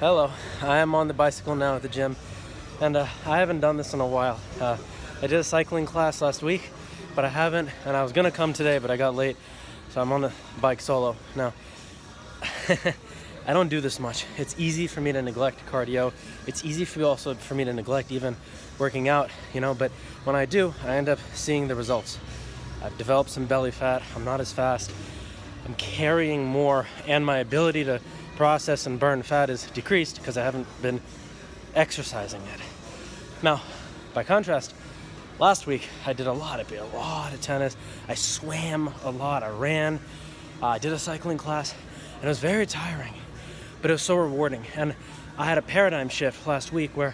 Hello, I am on the bicycle now at the gym, and I haven't done this in a while. I did a cycling class last week, but I haven't, and I was gonna come today, but I got late, so I'm on the bike solo. Now, I don't do this much. It's easy for me to neglect cardio. It's easy for me to neglect even working out, but when I do, I end up seeing the results. I've developed some belly fat, I'm not as fast, I'm carrying more, and my ability to process and burn fat is decreased because I haven't been exercising it. Now, by contrast, last week I did a lot of tennis. I swam a lot. I ran. I did a cycling class, and it was very tiring, but it was so rewarding. And I had a paradigm shift last week where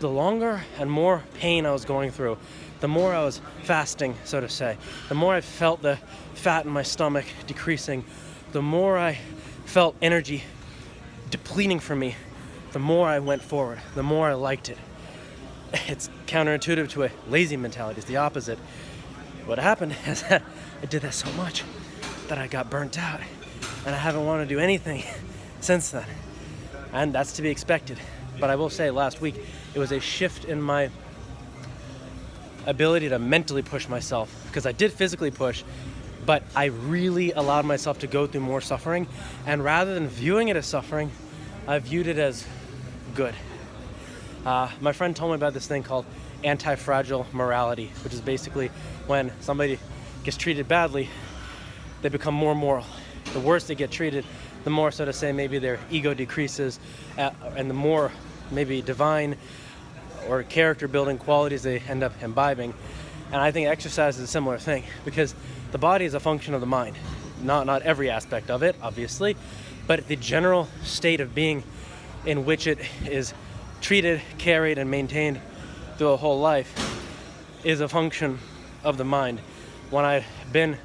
the longer and more pain I was going through, the more I was fasting, so to say, the more I felt the fat in my stomach decreasing, the more I felt energy depleting from me, the more I went forward, the more I liked it. It's counterintuitive to a lazy mentality. It's the opposite. What happened is that I did that so much that I got burnt out, and I haven't wanted to do anything since then. And that's to be expected. But I will say last week, it was a shift in my ability to mentally push myself, because I did physically push, but I really allowed myself to go through more suffering, and rather than viewing it as suffering, I viewed it as good. My friend told me about this thing called anti-fragile morality, which is basically when somebody gets treated badly, they become more moral. The worse they get treated, the more, so to say, maybe their ego decreases, and the more maybe divine or character building qualities they end up imbibing. And I think exercise is a similar thing, because the body is a function of the mind. Not every aspect of it, obviously, but the general state of being in which it is treated, carried, and maintained through a whole life is a function of the mind. When I've been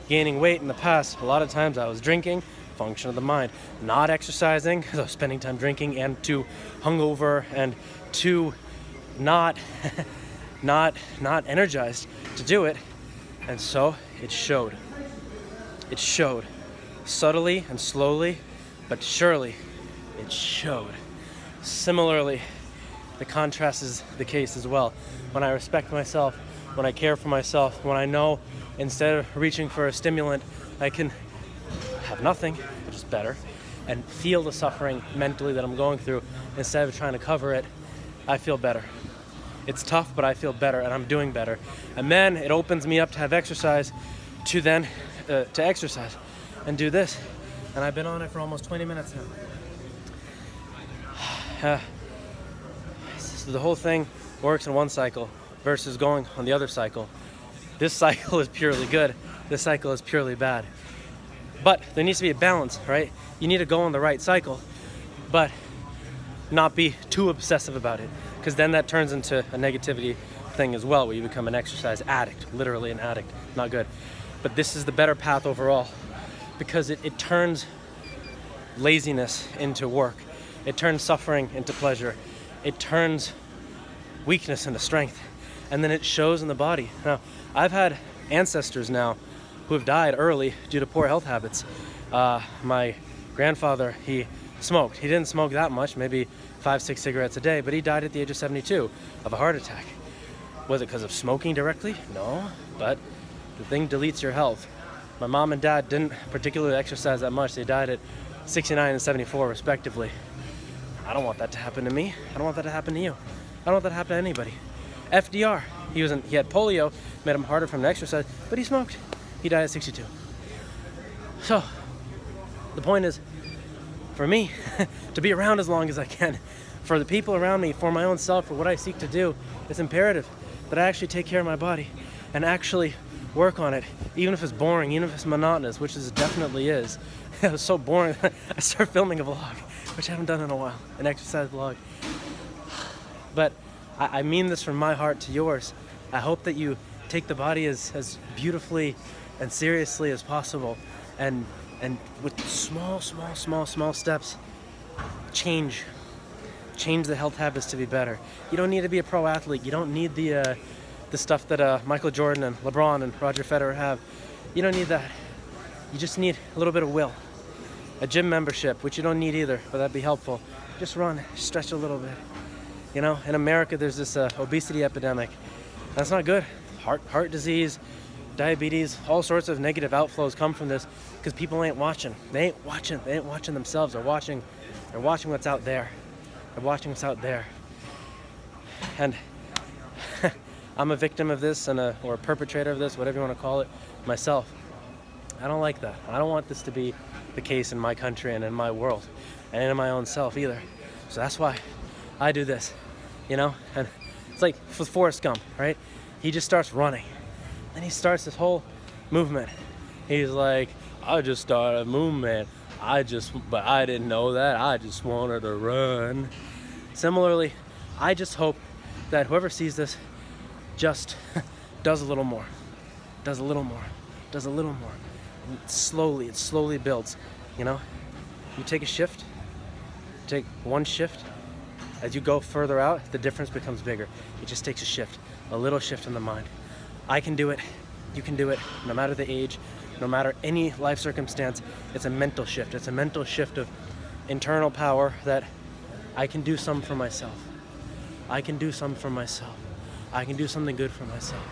gaining weight in the past, a lot of times I was drinking, function of the mind. Not exercising, because I was spending time drinking and too hungover and too not energized to do it. And so it showed. It showed. Subtly and slowly, but surely it showed. Similarly, the contrast is the case as well. When I respect myself, when I care for myself, when I know instead of reaching for a stimulant, I can have nothing, which is better, and feel the suffering mentally that I'm going through instead of trying to cover it, I feel better. It's tough, but I feel better, and I'm doing better. And then it opens me up to have exercise, to exercise and do this. And I've been on it for almost 20 minutes now. So the whole thing works in one cycle versus going on the other cycle. This cycle is purely good. This cycle is purely bad. But there needs to be a balance, right? You need to go on the right cycle, but not be too obsessive about it, because then that turns into a negativity thing as well, where you become an exercise addict, literally an addict. Not good. But this is the better path overall, because it turns laziness into work. It turns suffering into pleasure. It turns weakness into strength, and then it shows in the body. Now, I've had ancestors now who have died early due to poor health habits. My grandfather, he smoked. He didn't smoke that much, maybe 5-6 cigarettes a day, but he died at the age of 72 of a heart attack. Was it because of smoking directly? No, but the thing deletes your health. My mom and dad didn't particularly exercise that much. They died at 69 and 74 respectively. I don't want that to happen to me. I don't want that to happen to you. I don't want that to happen to anybody. FDR, he had polio, made him harder for him to exercise, but he smoked. He died at 62. So, the point is, for me, to be around as long as I can, for the people around me, for my own self, for what I seek to do, it's imperative that I actually take care of my body and actually work on it, even if it's boring, even if it's monotonous, which it definitely is. It was so boring, I started filming a vlog, which I haven't done in a while, an exercise vlog. But I mean this from my heart to yours. I hope that you take the body as beautifully and seriously as possible, and with small steps, change the health habits to be better. You don't need to be a pro athlete. You don't need the stuff that Michael Jordan and LeBron and Roger Federer have. You don't need that. You just need a little bit of will. a gym membership, which you don't need either, but that'd be helpful. Just run, stretch a little bit. You know, in America, there's this obesity epidemic. That's not good. Heart disease, diabetes, all sorts of negative outflows come from this because people ain't watching. They ain't watching themselves. They're watching what's out there. They're watching what's out there. And I'm a victim of this or a perpetrator of this, whatever you want to call it, myself. I don't like that. I don't want this to be the case in my country and in my world and in my own self either. So that's why I do this, you know? And it's like with Forrest Gump, right? He just starts running. Then he starts this whole movement. He's like, I just started a movement. But I didn't know that. I just wanted to run. Similarly, I just hope that whoever sees this just does a little more. Does a little more. Does a little more. It slowly builds, you know? You take a shift, take one shift. As you go further out, the difference becomes bigger. It just takes a shift, a little shift in the mind. I can do it. You can do it, no matter the age, no matter any life circumstance. It's a mental shift. It's a mental shift of internal power that I can do something for myself. I can do something for myself. I can do something good for myself.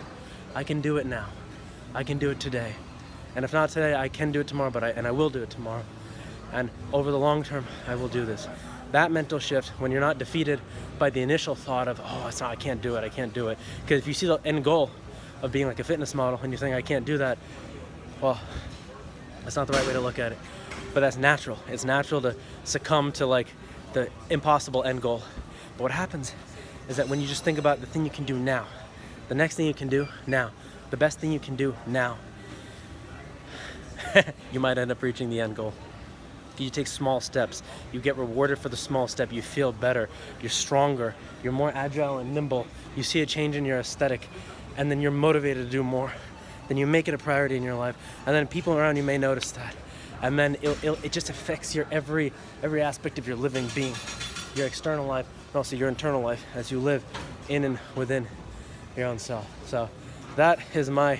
I can do it now. I can do it today. And if not today, I can do it tomorrow, and I will do it tomorrow. And over the long term, I will do this. That mental shift, when you're not defeated by the initial thought of, I can't do it. Because if you see the end goal of being like a fitness model and you think I can't do that, well, that's not the right way to look at it. But that's natural. It's natural to succumb to like the impossible end goal. But what happens is that when you just think about the thing you can do now, the next thing you can do now, the best thing you can do now, you might end up reaching the end goal. You take small steps, you get rewarded for the small step, you feel better, you're stronger, you're more agile and nimble, you see a change in your aesthetic, and then you're motivated to do more. Then you make it a priority in your life, and then people around you may notice that. And then it just affects your every aspect of your living being, your external life, and also your internal life as you live in and within your own self. So that is my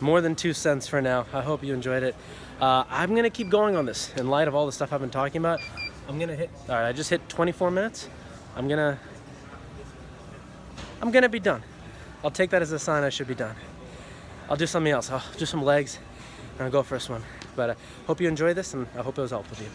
more than 2 cents for now. I hope you enjoyed it. I'm gonna keep going on this in light of all the stuff I've been talking about. All right, I just hit 24 minutes. I'm gonna be done. I'll take that as a sign I should be done. I'll do something else. I'll do some legs and I'll go for a swim. But I hope you enjoyed this, and I hope it was helpful to you.